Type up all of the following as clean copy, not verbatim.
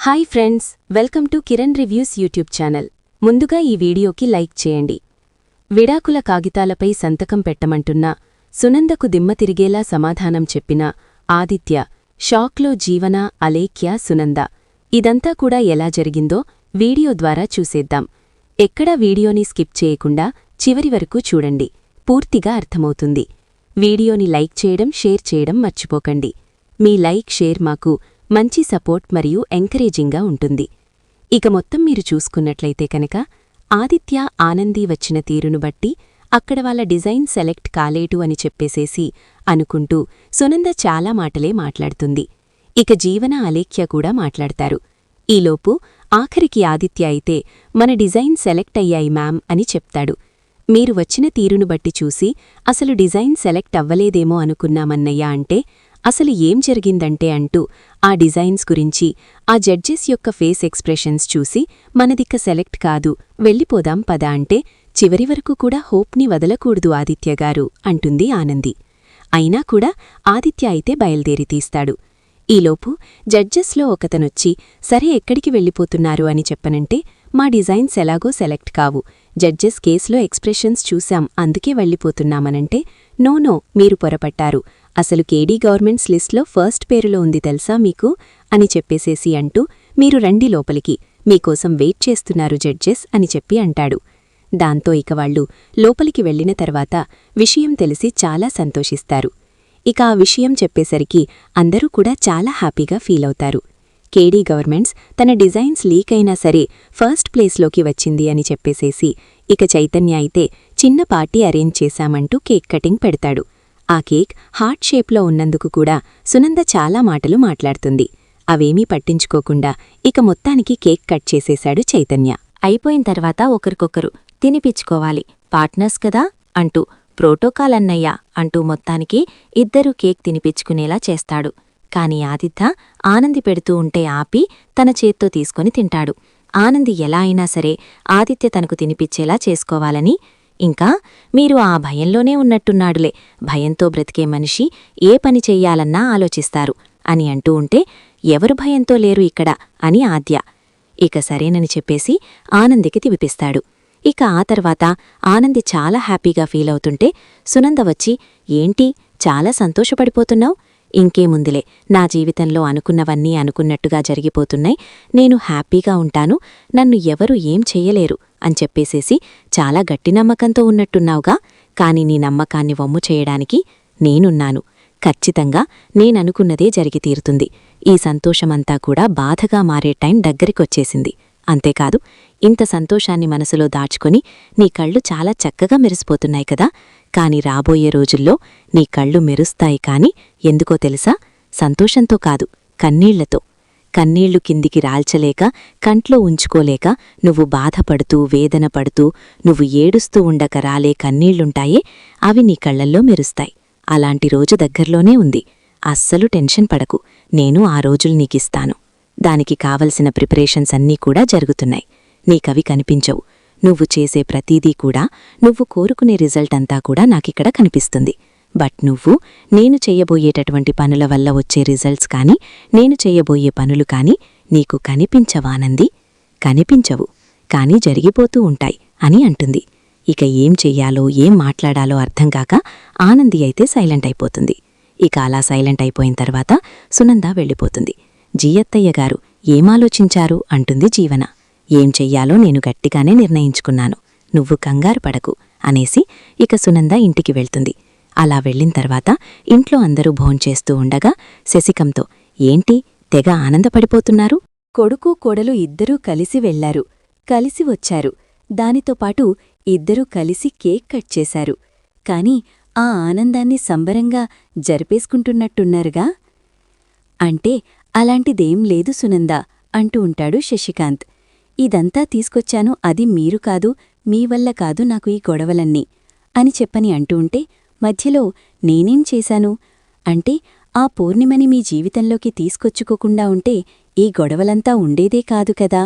Hi friends, welcome to Kiran reviews YouTube channel. ముందుగా ఈ వీడియోకి లైక్ చేయండి. విడాకుల కాగితాలపై సంతకం పెట్టమంటున్న సునందకు దిమ్మ తిరిగేలా సమాధానం చెప్పిన ఆదిత్య, షాక్లో జీవన, అలేఖ్య, సునంద. ఇదంతా కూడా ఎలా జరిగిందో వీడియో ద్వారా చూసేద్దాం. ఎక్కడా వీడియోని స్కిప్ చేయకుండా చివరి వరకు చూడండి, పూర్తిగా అర్థమవుతుంది. వీడియోని లైక్ చేయడం, షేర్ చేయడం మర్చిపోకండి. మీ లైక్, షేర్ మాకు మంచి సపోర్ట్ మరియు ఎంకరేజింగ్గా ఉంటుంది. ఇక మొత్తం మీరు చూసుకున్నట్లయితే కనుక ఆదిత్య, ఆనంది వచ్చిన తీరును బట్టి అక్కడ వాళ్ళ డిజైన్ సెలెక్ట్ కాలేటు అని చెప్పేసేసి అనుకుంటూ సునంద చాలా మాటలే మాట్లాడుతుంది. ఇక జీవన, అలేఖ్య కూడా మాట్లాడతారు. ఈలోపు ఆఖరికి ఆదిత్య అయితే మన డిజైన్ సెలెక్ట్ అయ్యాయి మ్యామ్ అని చెప్తాడు. మీరు వచ్చిన తీరును బట్టి చూసి అసలు డిజైన్ సెలెక్ట్ అవ్వలేదేమో అనుకున్నామన్నయ్య అంటే అసలు ఏం జరిగిందంటే అంటూ ఆ డిజైన్స్ గురించి, ఆ జడ్జెస్ యొక్క ఫేస్ ఎక్స్ప్రెషన్స్ చూసి మనదిక్క సెలెక్ట్ కాదు, వెళ్ళిపోదాం పద అంటే చివరి వరకు కూడా హోప్ని వదలకూడదు ఆదిత్యగారు అంటుంది ఆనంది. అయినా కూడా ఆదిత్య అయితే బయల్దేరి తీస్తాడు. ఈలోపు జడ్జెస్లో ఒకతనొచ్చి సరే ఎక్కడికి వెళ్ళిపోతున్నారు అని చెప్పనంటే మా డిజైన్స్ ఎలాగో సెలెక్ట్ కావు, జడ్జెస్ కేసులో ఎక్స్ప్రెషన్స్ చూశాం అందుకే వెళ్ళిపోతున్నామనంటే నో మీరు పొరపట్టారు, అసలు కేడీ గవర్నమెంట్స్ లిస్ట్లో ఫస్ట్ పేరులో ఉంది తెలుసా మీకు అని చెప్పేసేసి అంటూ మీరు రండి లోపలికి, మీకోసం వెయిట్ చేస్తున్నారు జడ్జెస్ అని చెప్పి అంటాడు. దాంతో ఇక వాళ్ళు లోపలికి వెళ్లిన తర్వాత విషయం తెలిసి చాలా సంతోషిస్తారు. ఇక ఆ విషయం చెప్పేసరికి అందరూ కూడా చాలా హ్యాపీగా ఫీలవుతారు. కేడీ గవర్నమెంట్స్ తన డిజైన్స్ లీక్ అయినా సరే ఫస్ట్ ప్లేస్లోకి వచ్చింది అని చెప్పేసేసి ఇక చైతన్య అయితే చిన్న పార్టీ అరేంజ్ చేశామంటూ కేక్ కటింగ్ పెడతాడు. ఆ కేక్ హార్ట్ షేప్లో ఉన్నందుకు కూడా సునంద చాలా మాటలు మాట్లాడుతుంది. అవేమీ పట్టించుకోకుండా ఇక మొత్తానికి కేక్ కట్ చేసేశాడు చైతన్య. అయిపోయిన తర్వాత ఒకరికొకరు తినిపిచ్చుకోవాలి, పార్ట్నర్స్ కదా అంటూ ప్రోటోకాల్ అన్నయ్యా అంటూ మొత్తానికి ఇద్దరూ కేక్ తినిపిచ్చుకునేలా చేస్తాడు. కాని ఆదిత్య ఆనంది పెడుతూ ఉంటే ఆపి తన చేత్తో తీసుకొని తింటాడు. ఆనంది ఎలా అయినా సరే ఆదిత్య తనకు తినిపిచ్చేలా చేసుకోవాలని, ఇంకా మీరు ఆ భయంలోనే ఉన్నట్టున్నాడులే, భయంతో బ్రతికే మనిషి ఏ పని చెయ్యాలన్నా ఆలోచిస్తారు అని అంటూ ఉంటే ఎవరు భయంతో లేరు ఇక్కడ అని ఆద్య. ఇక సరేనని చెప్పేసి ఆనందికి తినిపిస్తాడు. ఇక ఆ తర్వాత ఆనంది చాలా హ్యాపీగా ఫీలవుతుంటే సునంద వచ్చి ఏంటి చాలా సంతోషపడిపోతున్నావు, ఇంకేముందిలే, నా జీవితంలో అనుకున్నవన్నీ అనుకున్నట్టుగా జరిగిపోతున్నాయి, నేను హ్యాపీగా ఉంటాను, నన్ను ఎవరు ఏం చెయ్యలేరు అని చెప్పేసేసి చాలా గట్టి నమ్మకంతో ఉన్నట్టున్నావుగా, కాని నీ నమ్మకాన్ని వమ్ము చేయడానికి నేనున్నాను, ఖచ్చితంగా నేననుకున్నదే జరిగి తీరుతుంది. ఈ సంతోషమంతా కూడా బాధగా మారే టైం దగ్గరికొచ్చేసింది. అంతేకాదు ఇంత సంతోషాన్ని మనసులో దాచుకొని నీ కళ్ళు చాలా చక్కగా మెరిసిపోతున్నాయి కదా, కాని రాబోయే రోజుల్లో నీ కళ్ళు మెరుస్తాయి కాని ఎందుకో తెలుసా, సంతోషంతో కాదు, కన్నీళ్లతో. కన్నీళ్లు కిందికి రాల్చలేక, కంట్లో ఉంచుకోలేక నువ్వు బాధపడుతూ, వేదన పడుతూ, నువ్వు ఏడుస్తూ ఉండక రాలే కన్నీళ్లుంటాయే, అవి నీ కళ్లల్లో మెరుస్తాయి. అలాంటి రోజు దగ్గర్లోనే ఉంది, అస్సలు టెన్షన్ పడకు, నేను ఆ రోజులు నీకిస్తాను. దానికి కావలసిన ప్రిపరేషన్స్ అన్నీ కూడా జరుగుతున్నాయి. నీకవి కనిపించవు, నువ్వు చేసే ప్రతీదీ కూడా, నువ్వు కోరుకునే రిజల్ట్ అంతా కూడా నాకిక్కడ కనిపిస్తుంది. బట్ నువ్వు నేను చెయ్యబోయేటటువంటి పనుల వల్ల వచ్చే రిజల్ట్స్ కాని, నేను చెయ్యబోయే పనులు కాని నీకు కనిపించవానంది, కనిపించవు, కాని జరిగిపోతూ ఉంటాయి అని అంటుంది. ఇక ఏం చెయ్యాలో ఏం మాట్లాడాలో అర్థంకాక ఆనంది అయితే సైలెంట్ అయిపోతుంది. ఇక అలా సైలెంట్ అయిపోయిన తర్వాత సునంద వెళ్ళిపోతుంది. జీయత్తయ్యగారు ఏమాలోచించారు అంటుంది జీవన. ఏం చెయ్యాలో నేను గట్టిగానే నిర్ణయించుకున్నాను, నువ్వు కంగారు పడకు అనేసి ఇక సునంద ఇంటికి వెళ్తుంది. అలా వెళ్ళిన తర్వాత ఇంట్లో అందరూ భోంచేస్తూ ఉండగా శశికంతో ఏంటి తెగ ఆనందపడిపోతున్నారు, కొడుకు కోడలు ఇద్దరూ కలిసి వెళ్లారు, కలిసి వచ్చారు, దానితోపాటు ఇద్దరూ కలిసి కేక్ కట్ చేశారు, కాని ఆ ఆనందాన్ని సంబరంగా జరిపేసుకుంటున్నట్టున్నారుగా అంటే అలాంటిదేం లేదు సునంద అంటూ ఉంటాడు శశికాంత్. ఇదంతా తీసుకొచ్చాను అది మీరు కాదు, మీ వల్ల కాదు నాకు ఈ గొడవలన్నీ అని చెప్పని అంటూ ఉంటే మధ్యలో నేనేం చేశాను అంటే ఆ పూర్ణిమని మీ జీవితంలోకి తీసుకొచ్చుకోకుండా ఉంటే ఈ గొడవలంతా ఉండేదే కాదు కదా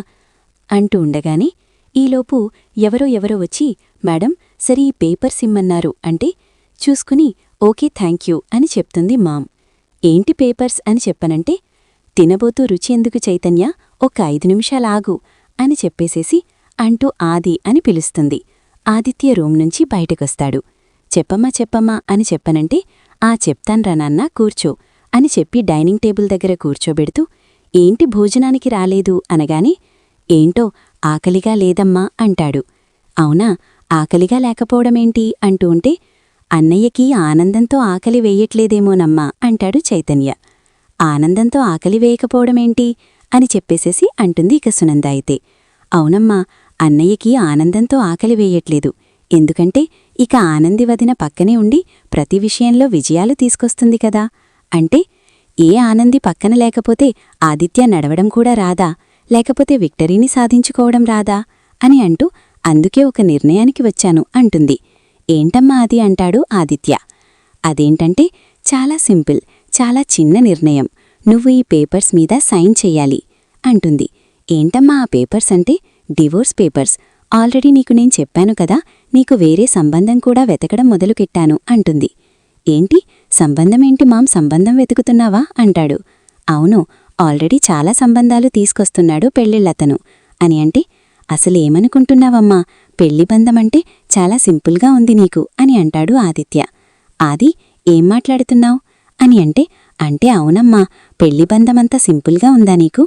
అంటూ ఉండగానే ఈలోపు ఎవరో వచ్చి మేడం సరే ఈ పేపర్స్ ఇమ్మన్నారు అంటే చూసుకుని ఓకే థ్యాంక్యూ అని చెప్తుంది మామ్. ఏంటి పేపర్స్ అని చెప్పనంటే తినబోతూ రుచి ఎందుకు చైతన్య, ఒక 5 నిమిషాలాగు అని చెప్పేసేసి అంటూ ఆది అని పిలుస్తుంది. ఆదిత్య రూమ్ నుంచి బయటకొస్తాడు. చెప్పమ్మా అని చెప్పనంటే, చెప్తాన్రా నాన్న, కూర్చో అని చెప్పి డైనింగ్ టేబుల్ దగ్గర కూర్చోబెడుతూ, ఏంటి భోజనానికి రాలేదు అనగానే, ఏంటో ఆకలిగా లేదమ్మా అంటాడు. అవునా, ఆకలిగా లేకపోవడమేంటి అంటూ ఉంటే, అన్నయ్యకి ఆనందంతో ఆకలి వేయట్లేదేమోనమ్మా అంటాడు చైతన్య. ఆనందంతో ఆకలి వేయకపోవడమేంటి అని చెప్పేసేసి అంటుంది ఇక సునంద అయితే. అవునమ్మా, అన్నయ్యకి ఆనందంతో ఆకలి వేయట్లేదు. ఎందుకంటే ఇక ఆనంది వదిన పక్కనే ఉండి ప్రతి విషయంలో విజయాలు తీసుకొస్తుంది కదా. అంటే ఏ ఆనంది పక్కన లేకపోతే ఆదిత్య నడవడం కూడా రాదా, లేకపోతే విక్టరీని సాధించుకోవడం రాదా అని అంటూ, అందుకే ఒక నిర్ణయానికి వచ్చాను అంటుంది. ఏంటమ్మా అది అంటాడు ఆదిత్య. అదేంటంటే చాలా సింపుల్, చాలా చిన్న నిర్ణయం. నువ్వు ఈ పేపర్స్ మీద సైన్ చెయ్యాలి అంటుంది. ఏంటమ్మా ఆ పేపర్స్ అంటే? Divorce papers. ఆల్రెడీ నీకు నేను చెప్పాను కదా, నీకు వేరే సంబంధం కూడా వెతకడం మొదలుకెట్టాను అంటుంది. ఏంటి సంబంధమేంటి మాం, సంబంధం వెతుకుతున్నావా అంటాడు. అవును, ఆల్రెడీ చాలా సంబంధాలు తీసుకొస్తున్నాడు పెళ్ళిళ్ళతను అని అంటే, అసలేమనుకుంటున్నావమ్మా, పెళ్లి బంధమంటే చాలా సింపుల్గా ఉంది నీకు అని అంటాడు ఆదిత్య. ఆది, ఏం మాట్లాడుతున్నావు అని అంటే అవునమ్మా, పెళ్లి బంధమంతా సింపుల్గా ఉందా నీకు?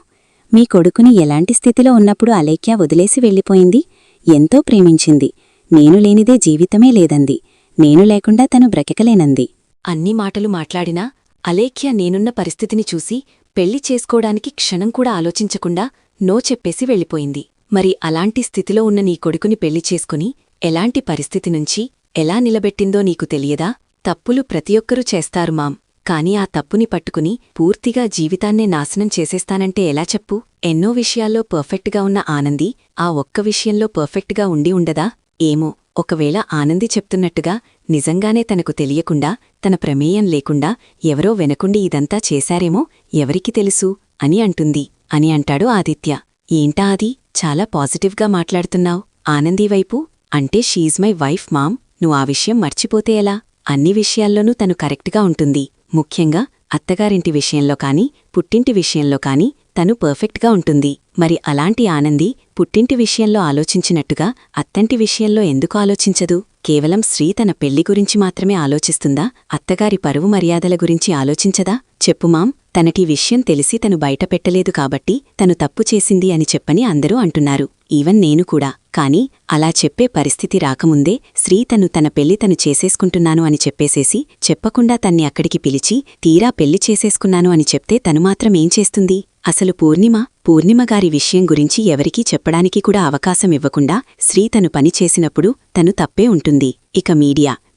మీ కొడుకుని ఎలాంటి స్థితిలో ఉన్నప్పుడు అలేఖ్య వదిలేసి వెళ్ళిపోయింది, ఎంతో ప్రేమించింది. నేను లేనిదే జీవితమే లేదంది, నేను లేకుండా తను బ్రతకలేనంది. అన్ని మాటలు మాట్లాడినా అలేఖ్య నేనున్న పరిస్థితిని చూసి పెళ్లి చేసుకోడానికి క్షణం కూడా ఆలోచించకుండా నో చెప్పేసి వెళ్ళిపోయింది. మరి అలాంటి స్థితిలో ఉన్న నీ కొడుకుని పెళ్లి చేసుకుని ఎలాంటి పరిస్థితి నుంచి ఎలా నిలబెట్టిందో నీకు తెలియదా? తప్పులు ప్రతి ఒక్కరూ చేస్తారు మాం, కాని ఆ తప్పుని పట్టుకుని పూర్తిగా జీవితాన్నే నాశనం చేసేస్తానంటే ఎలా చెప్పు? ఎన్నో విషయాల్లో పర్ఫెక్ట్గా ఉన్న ఆనంది ఆ ఒక్క విషయంలో పర్ఫెక్ట్గా ఉండి ఉండదా? ఏమో, ఒకవేళ ఆనంది చెప్తున్నట్టుగా నిజంగానే తనకు తెలియకుండా, తన ప్రమేయం లేకుండా ఎవరో వెనకుండి ఇదంతా చేశారేమో, ఎవరికి తెలుసు అని అంటుంది అని అంటాడు ఆదిత్య. ఏంటా అది, చాలా పాజిటివ్గా మాట్లాడుతున్నావ్ ఆనందీవైపు? అంటే షీజ్ మై వైఫ్ మామ్, నువ్వు ఆ విషయం మర్చిపోతే ఎలా? అన్ని విషయాల్లోనూ తను కరెక్ట్గా ఉంటుంది. ముఖ్యంగా అత్తగారింటి విషయంలో కాని పుట్టింటి విషయంలో కాని తను పర్ఫెక్ట్గా ఉంటుంది. మరి అలాంటి ఆనంది పుట్టింటి విషయంలో ఆలోచించినట్టుగా అత్తంటి విషయంలో ఎందుకు ఆలోచించదు? కేవలం శ్రీ తన పెళ్లి గురించి మాత్రమే ఆలోచిస్తుందా? అత్తగారి పరువు మర్యాదల గురించి ఆలోచించదా? చెప్పుమాం, తనకి విషయం తెలిసి తను బయటపెట్టలేదు కాబట్టి తను తప్పు చేసింది అని చెప్పని అందరూ అంటున్నారు, ఈవెన్ నేను కూడా. కాని అలా చెప్పే పరిస్థితి రాకముందే శ్రీ తన పెళ్లి తను చేసేసుకుంటున్నాను అని చెప్పేసేసి చెప్పకుండా తన్ని అక్కడికి పిలిచి తీరా పెళ్లి చేసేసుకున్నాను అని చెప్తే తను మాత్రం ఏం చేస్తుంది? అసలు పూర్ణిమగారి విషయం గురించి ఎవరికీ చెప్పడానికి కూడా అవకాశం ఇవ్వకుండా శ్రీ తను పని చేసినప్పుడు తను తప్పే ఉంటుంది. ఇక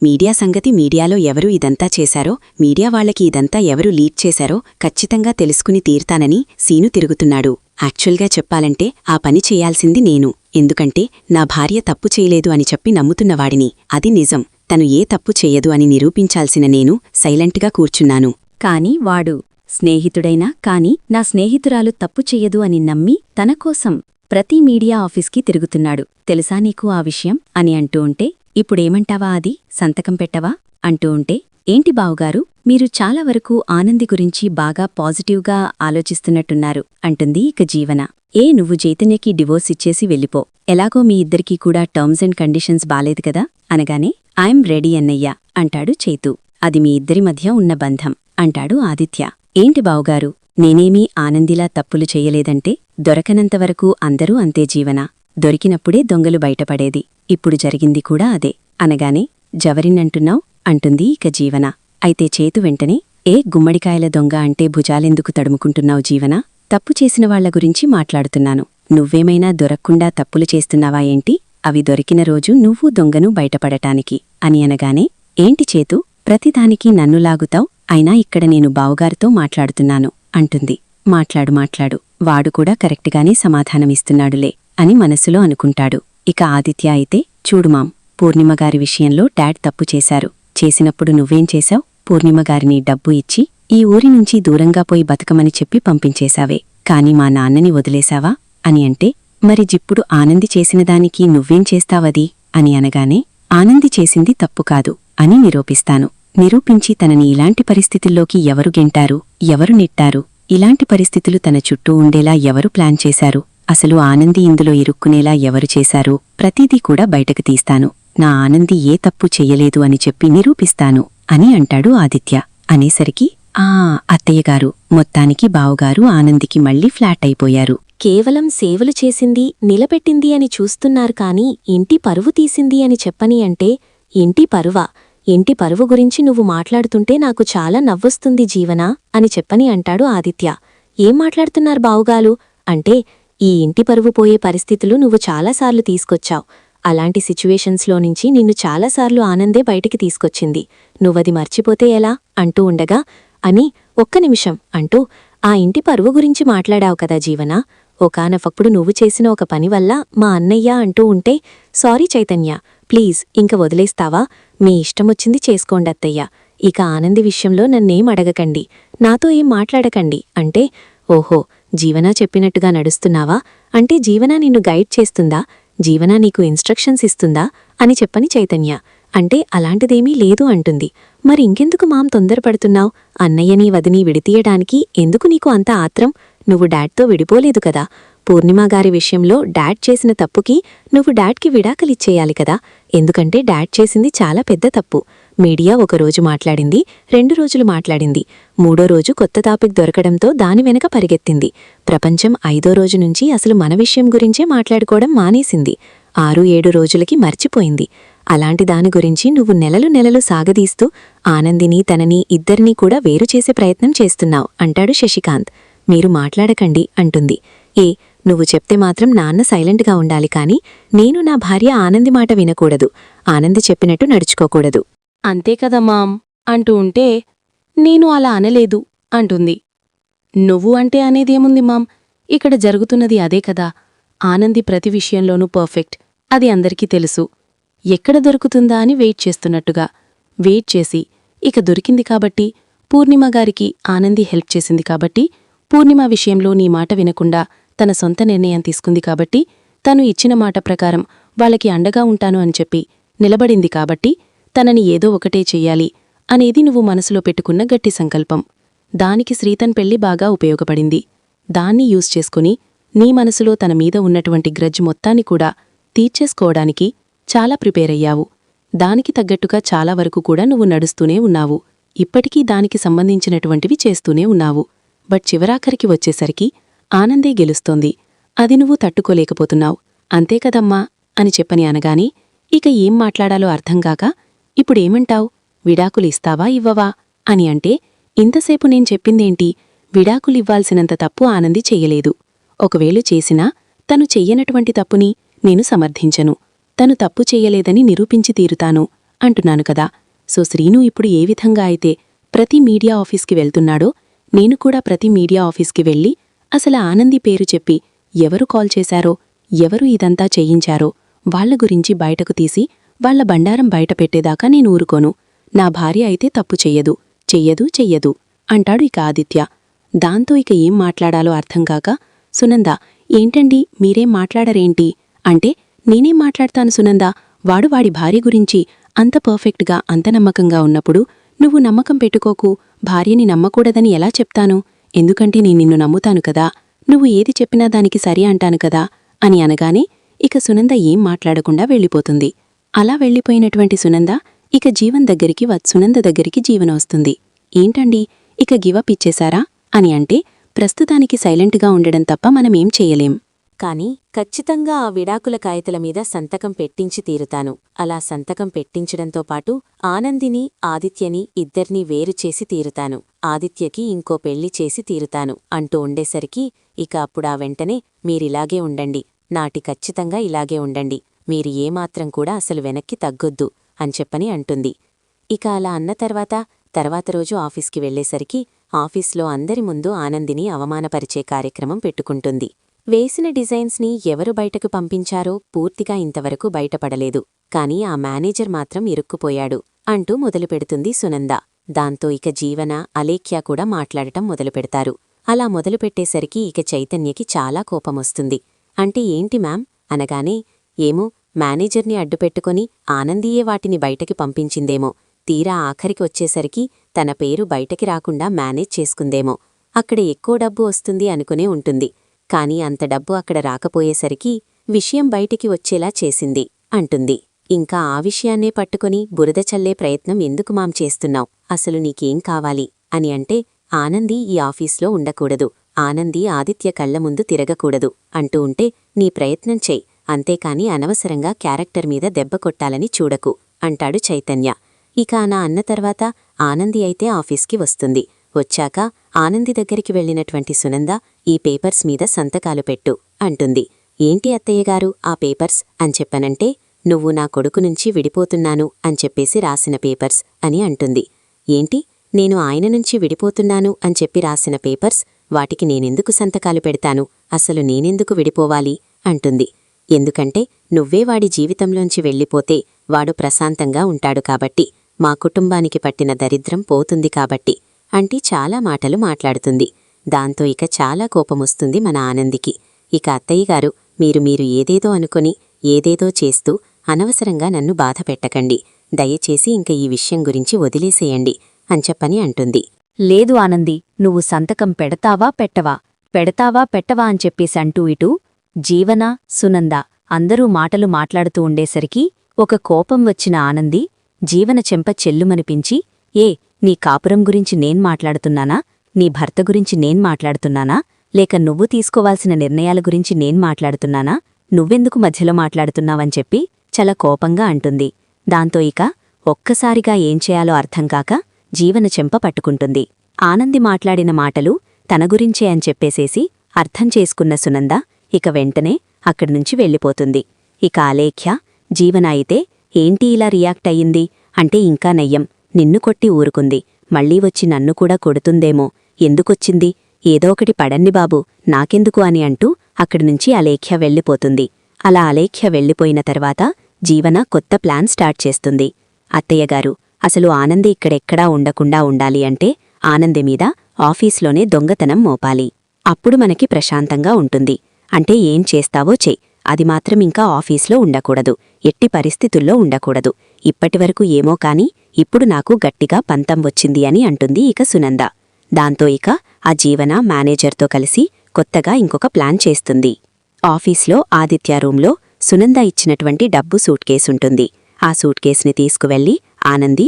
మీడియా సంగతి, మీడియాలో ఎవరు ఇదంతా చేశారో, మీడియా వాళ్లకి ఇదంతా ఎవరు లీడ్ చేశారో ఖచ్చితంగా తెలుసుకుని తీర్తానని సీను తిరుగుతున్నాడు. యాక్చువల్గా చెప్పాలంటే ఆ పని చేయాల్సింది నేను. ఎందుకంటే నా భార్య తప్పు చేయలేదు అని చెప్పి నమ్ముతున్నవాడిని. అది నిజం. తను ఏ తప్పు చెయ్యదు అని నిరూపించాల్సిన నేను సైలెంట్గా కూర్చున్నాను. కాని వాడు స్నేహితుడైనా కాని నా స్నేహితురాలు తప్పు చెయ్యదు అని నమ్మి తనకోసం ప్రతి మీడియా ఆఫీస్కి తిరుగుతున్నాడు. తెలుసా నీకు ఆ విషయం అని అంటూ ఉంటే, ఇప్పుడేమంటావా అది, సంతకం పెట్టవా అంటూ ఉంటే, ఏంటి బావుగారు, మీరు చాలా వరకు ఆనంది గురించి బాగా పాజిటివ్గా ఆలోచిస్తున్నట్టున్నారు అంటుంది ఇక జీవన. నువ్వు చైతన్యకి డివోర్స్ ఇచ్చేసి వెళ్ళిపో, ఎలాగో మీ ఇద్దరికీ కూడా టర్మ్స్ అండ్ కండిషన్స్ బాలేదు కదా అనగానే, ఐఎమ్ రెడీ అన్నయ్యా అంటాడు చైతు. అది మీ ఇద్దరి మధ్య ఉన్న బంధం అంటాడు ఆదిత్య. ఏంటి బావుగారు, నేనేమీ ఆనందిలా తప్పులు చెయ్యలేదంటే? దొరకనంతవరకు అందరూ అంతే జీవన, దొరికినప్పుడే దొంగలు బయటపడేది. ఇప్పుడు జరిగింది కూడా అదే అనగానే, జవరిన్నంటున్నావ్ అంటుంది ఇక జీవన. అయితే చేతు వెంటనే, గుమ్మడికాయల దొంగ అంటే భుజాలెందుకు తడుముకుంటున్నావు జీవన? తప్పు చేసిన వాళ్ల గురించి మాట్లాడుతున్నాను. నువ్వేమైనా దొరక్కుండా తప్పులు చేస్తున్నావా ఏంటి? అవి దొరికిన రోజు నువ్వు దొంగను బయటపడటానికి అని అనగానే, ఏంటి చేతు, ప్రతిదానికి నన్ను లాగుతావ్? అయినా ఇక్కడ నేను బావుగారితో మాట్లాడుతున్నాను అంటుంది. మాట్లాడు, వాడు కూడా కరెక్ట్గానే సమాధానమిస్తున్నాడులే అని మనసులో అనుకుంటాడు. ఇక ఆదిత్య అయితే, చూడుమాం, పూర్ణిమగారి విషయంలో డాడ్ తప్పు చేసినప్పుడు నువ్వేం చేశావ్? పూర్ణిమగారిని డబ్బు ఇచ్చి ఈ ఊరి నుంచి దూరంగా పోయి బతకమని చెప్పి పంపించేశావే, కాని మా నాన్నని వదిలేశావా అని అంటే, మరి జిప్పుడు ఆనంది చేసినదానికి నువ్వేం చేస్తావది అని అనగానే, ఆనంది చేసింది తప్పు కాదు అని నిరూపిస్తాను. నిరూపించి తనని ఇలాంటి పరిస్థితుల్లోకి ఎవరు గెంటారు, ఎవరు నెట్టారు, ఇలాంటి పరిస్థితులు తన చుట్టూ ఉండేలా ఎవరు ప్లాన్ చేశారు, అసలు ఆనంది ఇందులో ఇరుక్కునేలా ఎవరు చేశారు, ప్రతిదీ కూడా బయటకు తీస్తాను, నా ఆనంది ఏ తప్పు చెయ్యలేదు అని చెప్పి నిరూపిస్తాను అని అంటాడు ఆదిత్య. అనేసరికి అత్తయ్యగారు, మొత్తానికి బావుగారు ఆనందికి మళ్ళీ ఫ్లాట్ అయిపోయారు. కేవలం సేవలు చేసింది, నిలబెట్టింది అని చూస్తున్నారు కాని ఇంటి పరువు తీసింది అని చెప్పని అంటే ఇంటి పరువా? ఇంటి పరువు గురించి నువ్వు మాట్లాడుతుంటే నాకు చాలా నవ్వొస్తుంది జీవనా అని చెప్పని అంటాడు ఆదిత్య. ఏం మాట్లాడుతున్నారు బావుగాలు అంటే, ఈ ఇంటి పరువు పోయే పరిస్థితులు నువ్వు చాలాసార్లు తీసుకొచ్చావు. అలాంటి సిచ్యువేషన్స్లో నుంచి నిన్ను చాలాసార్లు ఆనందే బయటికి తీసుకొచ్చింది. నువ్వది మర్చిపోతే ఎలా అంటూ ఉండగా, అని ఒక్క నిమిషం అంటూ ఆ ఇంటి పరువు గురించి మాట్లాడావు కదా జీవనా, ఒకానొకప్పుడు నువ్వు చేసిన ఒక పని వల్ల మా అన్నయ్య అంటూ ఉంటే, సారీ చైతన్య, ప్లీజ్ ఇంక వదిలేస్తావా? మీ ఇష్టమొచ్చింది చేసుకోండత్తయ్య, ఇక ఆనంది విషయంలో నన్నేం అడగకండి, నాతో ఏం మాట్లాడకండి అంటే, ఓహో జీవనా చెప్పినట్టుగా నడుస్తున్నావా? అంటే జీవనా నిన్ను గైడ్ చేస్తుందా? జీవనా నీకు ఇన్స్ట్రక్షన్స్ ఇస్తుందా అని చెప్పని చైతన్య. అంటే అలాంటిదేమీ లేదు అంటుంది. మరి ఇంకెందుకు మాం తొందరపడుతున్నావు? అన్నయ్యని వదిని విడితీయడానికి ఎందుకు నీకు అంత ఆత్రం? నువ్వు డాడ్తో విడిపోలేదు కదా. పూర్ణిమాగారి విషయంలో డాడ్ చేసిన తప్పుకి నువ్వు డాడ్కి విడాకలిచ్చేయాలి కదా. ఎందుకంటే డాడ్ చేసింది చాలా పెద్ద తప్పు. మీడియా ఒకరోజు మాట్లాడింది, 2 రోజులు మాట్లాడింది, 3వ రోజు కొత్త టాపిక్ దొరకడంతో దాని వెనక పరిగెత్తింది. ప్రపంచం 5వ రోజు నుంచి అసలు మన విషయం గురించే మాట్లాడుకోవడం మానేసింది. 6-7 రోజులకి మర్చిపోయింది. అలాంటి దాని గురించి నువ్వు నెలలు సాగదీస్తూ ఆనందిని తనని ఇద్దరినీ కూడా వేరు చేసే ప్రయత్నం చేస్తున్నావు అంటాడు శశికాంత్. మీరు మాట్లాడకండి అంటుంది. నువ్వు చెప్తే మాత్రం నాన్న సైలెంట్గా ఉండాలి కాని నేను నా భార్య ఆనంది మాట వినకూడదు, ఆనంది చెప్పినట్టు నడుచుకోకూడదు. అంతే కదా మామ్ అంటూ ఉంటే, నేను అలా అనలేదు అంటుంది. నువ్వు అంటే అనేదేముంది మామ్, ఇక్కడ జరుగుతున్నది అదే కదా. ఆనంది ప్రతి విషయంలోనూ పర్ఫెక్ట్, అది అందరికీ తెలుసు. ఎక్కడ దొరుకుతుందా అని వెయిట్ చేస్తున్నట్టుగా వెయిట్ చేసి, ఇక దొరికింది కాబట్టి, పూర్ణిమగారికి ఆనంది హెల్ప్ చేసింది కాబట్టి, పూర్ణిమ విషయంలో నీ మాట వినకుండా తన సొంత నిర్ణయం తీసుకుంది కాబట్టి, తను ఇచ్చిన మాట ప్రకారం వాళ్ళకి అండగా ఉంటాను అని చెప్పి నిలబడింది కాబట్టి, తనని ఏదో ఒకటే చెయ్యాలి అనేది నువ్వు మనసులో పెట్టుకున్న గట్టి సంకల్పం. దానికి శ్రీతన్ పెళ్లి బాగా ఉపయోగపడింది. దాన్ని యూజ్ చేసుకుని నీ మనసులో తన మీద ఉన్నటువంటి గ్రడ్జ్ మొత్తాన్ని కూడా తీర్చేసుకోవడానికి చాలా ప్రిపేర్ అయ్యావు. దానికి తగ్గట్టుగా చాలా వరకు కూడా నువ్వు నడుస్తూనే ఉన్నావు. ఇప్పటికీ దానికి సంబంధించినటువంటివి చేస్తూనే ఉన్నావు. బట్ చివరాఖరికి వచ్చేసరికి ఆనందే గెలుస్తోంది. అది నువ్వు తట్టుకోలేకపోతున్నావు. అంతే కదమ్మా అని చెప్పని అనగాని, ఇక ఏం మాట్లాడాలో అర్థంగాక, ఇప్పుడేమంటావ్? విడాకులు ఇస్తావా ఇవ్వవా అని అంటే, ఇంతసేపు నేను చెప్పిందేంటి? విడాకులివ్వాల్సినంత తప్పు ఆనంది చెయ్యలేదు. ఒకవేళ చేసినా తను చెయ్యనటువంటి తప్పుని నేను సమర్థించను. తను తప్పు చెయ్యలేదని నిరూపించి తీరుతాను అంటున్నాను కదా. సో శ్రీను ఇప్పుడు ఏ విధంగా అయితే ప్రతి మీడియా ఆఫీస్కి వెళ్తున్నాడో, నేను కూడా ప్రతి మీడియా ఆఫీస్కి వెళ్ళి అసలు ఆనంది పేరు చెప్పి ఎవరు కాల్ చేశారో, ఎవరు ఇదంతా చేయించారో వాళ్ల గురించి బయటకు తీసి వాళ్ల బండారం బయటపెట్టేదాకా నేను ఊరుకోను. నా భార్య అయితే తప్పు చెయ్యదు అంటాడు ఇక ఆదిత్య. దాంతో ఇక ఏం మాట్లాడాలో అర్థంకాక, సునంద ఏంటండి మీరేం మాట్లాడరేంటి అంటే, నేనేం మాట్లాడతాను సునంద, వాడు వాడి భార్య గురించి అంత పర్ఫెక్ట్గా అంత నమ్మకంగా ఉన్నప్పుడు నువ్వు నమ్మకం పెట్టుకోకు, భార్యని నమ్మకూడదని ఎలా చెప్తాను? ఎందుకంటే నేను నిన్ను నమ్ముతాను కదా, నువ్వు ఏది చెప్పినా దానికి సరి అంటాను కదా అని అనగానే ఇక సునంద ఏం మాట్లాడకుండా వెళ్ళిపోతుంది. అలా వెళ్ళిపోయినటువంటి సునంద ఇక సునంద దగ్గరికి జీవన వస్తుంది. ఏంటండి ఇక గివప్ ఇచ్చేశారా అని అంటే, ప్రస్తుతానికి సైలెంట్గా ఉండడం తప్ప మనమేం చెయ్యలేం. కాని ఖచ్చితంగా ఆ విడాకుల కాగితాల మీద సంతకం పెట్టించి తీరుతాను. అలా సంతకం పెట్టించడంతో పాటు ఆనందిని ఆదిత్యని ఇద్దర్నీ వేరు చేసి తీరుతాను. ఆదిత్యకి ఇంకో పెళ్లి చేసి తీరుతాను అంటూ ఉండేసరికి ఇక అప్పుడా వెంటనే మీరిలాగే ఉండండి, నాటి ఖచ్చితంగా ఇలాగే ఉండండి, మీరు ఏమాత్రం కూడా అసలు వెనక్కి తగ్గొద్దు అని చెప్పని అంటుంది. ఇక అలా అన్న తర్వాత రోజు ఆఫీస్కి వెళ్లేసరికి ఆఫీస్లో అందరి ముందు ఆనందిని అవమానపరిచే కార్యక్రమం పెట్టుకుంటుంది. వేసిన డిజైన్స్ని ఎవరు బయటకు పంపించారో పూర్తిగా ఇంతవరకు బయటపడలేదు, కాని ఆ మేనేజర్ మాత్రం ఇరుక్కుపోయాడు అంటూ మొదలుపెడుతుంది సునంద. దాంతో ఇక జీవన అలేఖ్య కూడా మాట్లాడటం మొదలుపెడతారు. అలా మొదలుపెట్టేసరికి ఇక చైతన్యకి చాలా కోపమొస్తుంది. అంటే ఏంటి మ్యామ్ అనగానే, ఏమో మేనేజర్ని అడ్డుపెట్టుకొని ఆనందియే వాటిని బయటకి పంపించిందేమో, తీరా ఆఖరికి వచ్చేసరికి తన పేరు బయటకి రాకుండా మేనేజ్ చేసుకుందేమో, అక్కడ ఎక్కువ డబ్బు వస్తుంది అనుకునే ఉంటుంది. కాని అంత డబ్బు అక్కడ రాకపోయేసరికి విషయం బయటికి వచ్చేలా చేసింది అంటుంది. ఇంకా ఆ విషయాన్నే పట్టుకొని బురద చల్లే ప్రయత్నం ఎందుకు మాం చేస్తున్నావ్? అసలు నీకేం కావాలి అని అంటే, ఆనంది ఈ ఆఫీస్లో ఉండకూడదు, ఆనంది ఆదిత్య కళ్ల ముందు తిరగకూడదు అంటూ ఉంటే, నీ ప్రయత్నం చెయ్, అంతేకాని అనవసరంగా క్యారెక్టర్ మీద దెబ్బ కొట్టాలని చూడకు అంటాడు చైతన్య. ఇక నా అన్న తర్వాత ఆనంది అయితే ఆఫీస్కి వస్తుంది. వచ్చాక ఆనంది దగ్గరికి వెళ్లినటువంటి సునంద, ఈ పేపర్స్ మీద సంతకాలు పెట్టు అంటుంది. ఏంటి అత్తయ్యగారు ఆ పేపర్స్ అని చెప్పనంటే, నువ్వు నా కొడుకు నుంచి విడిపోతున్నాను అని చెప్పేసి రాసిన పేపర్స్ అని అంటుంది. ఏంటి, నేను ఆయన నుంచి విడిపోతున్నాను అని చెప్పి రాసిన పేపర్స్? వాటికి నేనెందుకు సంతకాలు పెడతాను? అసలు నేనెందుకు విడిపోవాలి అంటుంది. ఎందుకంటే నువ్వే వాడి జీవితంలోంచి వెళ్ళిపోతే వాడు ప్రశాంతంగా ఉంటాడు కాబట్టి, మా కుటుంబానికి పట్టిన దరిద్రం పోతుంది కాబట్టి అంటే చాలా మాటలు మాట్లాడుతుంది. దాంతో ఇక చాలా కోపమొస్తుంది మన ఆనందికి. ఇక అత్తయ్యగారు, మీరు ఏదేదో అనుకొని ఏదేదో చేస్తూ అనవసరంగా నన్ను బాధ పెట్టకండి, దయచేసి ఇంక ఈ విషయం గురించి వదిలేసేయండి అని చెప్పని అంటుంది. లేదు ఆనంది, నువ్వు సంతకం పెడతావా పెట్టవా, పెడతావా పెట్టవా అని చెప్పేసి అంటూ ఇటూ జీవన, సునంద అందరూ మాటలు మాట్లాడుతూ ఉండేసరికి ఒక కోపం వచ్చిన ఆనంది జీవన చెంప చెల్లుమనిపించి, నీ కాపురం గురించి నేన్ మాట్లాడుతున్నానా? నీ భర్త గురించి నేన్ మాట్లాడుతున్నానా? లేక నువ్వు తీసుకోవాల్సిన నిర్ణయాల గురించి నేన్ మాట్లాడుతున్నానా? నువ్వెందుకు మధ్యలో మాట్లాడుతున్నావని చెప్పి చాలా కోపంగా అంటుంది. దాంతో ఇక ఒక్కసారిగా ఏం చేయాలో అర్థంకాక జీవన చెంప పట్టుకుంటుంది. ఆనంది మాట్లాడిన మాటలు తన గురించే అని చెప్పేసేసి అర్థం చేసుకున్న సునంద ఇక వెంటనే అక్కడినుంచి వెళ్ళిపోతుంది. ఇక అలేఖ్య, జీవన అయితే ఏంటి ఇలా రియాక్ట్ అయ్యింది అంటే, ఇంకా నయ్యం, నిన్ను కొట్టి ఊరుకుంది, మళ్లీ వచ్చి నన్ను కూడా కొడుతుందేమో, ఎందుకొచ్చింది, ఏదో ఒకటి పడండి బాబూ, నాకెందుకు అని అంటూ అక్కడినుంచి అలేఖ్య వెళ్ళిపోతుంది. అలా అలేఖ్య వెళ్ళిపోయిన తర్వాత జీవన కొత్త ప్లాన్ స్టార్ట్ చేస్తుంది. అత్తయ్యగారు, అసలు ఆనంది ఇక్కడెక్కడా ఉండకుండా ఉండాలి అంటే ఆనంది మీద ఆఫీస్లోనే దొంగతనం మోపాలి. అప్పుడు మనకి ప్రశాంతంగా ఉంటుంది. అంటే ఏం చేస్తావో చెయ్, అది మాత్రం ఇంకా ఆఫీస్లో ఉండకూడదు, ఎట్టి పరిస్థితుల్లో ఉండకూడదు. ఇప్పటివరకు ఏమో కాని ఇప్పుడు నాకు గట్టిగా పంతం వచ్చింది అని అంటుంది ఇక సునంద. దాంతో ఇక ఆ జీవన మేనేజర్తో కలిసి కొత్తగా ఇంకొక ప్లాన్ చేస్తుంది. ఆఫీస్లో ఆదిత్య రూంలో సునంద ఇచ్చినటువంటి డబ్బు సూట్ కేసుంటుంది. ఆ సూట్ కేసుని తీసుకువెళ్లి ఆనంది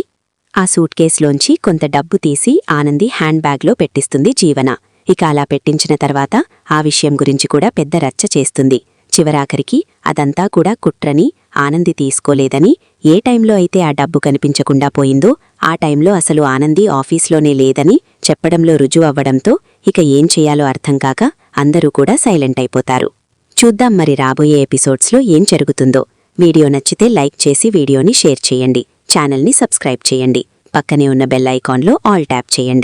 ఆ సూట్ కేసులోంచి కొంత డబ్బు తీసి ఆనంది హ్యాండ్ బ్యాగ్లో పెట్టిస్తుంది జీవన. ఇక అలా పెట్టించిన తర్వాత ఆ విషయం గురించి కూడా పెద్ద రచ్చ చేస్తుంది. చివరాఖరికి అదంతా కూడా కుట్రని, ఆనంది తీసుకోలేదని, ఏ టైంలో అయితే ఆ డబ్బు కనిపించకుండా పోయిందో ఆ టైంలో అసలు ఆనంది ఆఫీస్లోనే లేదని చెప్పడంలో రుజువవ్వడంతో ఇక ఏం చెయ్యాలో అర్థంకాక అందరూ కూడా సైలెంట్ అయిపోతారు. చూద్దాం మరి రాబోయే ఎపిసోడ్స్లో ఏం జరుగుతుందో. వీడియో నచ్చితే లైక్ చేసి వీడియోని షేర్ చేయండి, ఛానల్ని సబ్స్క్రైబ్ చేయండి, పక్కనే ఉన్న బెల్ ఐకాన్లో ఆల్ ట్యాప్ చేయండి.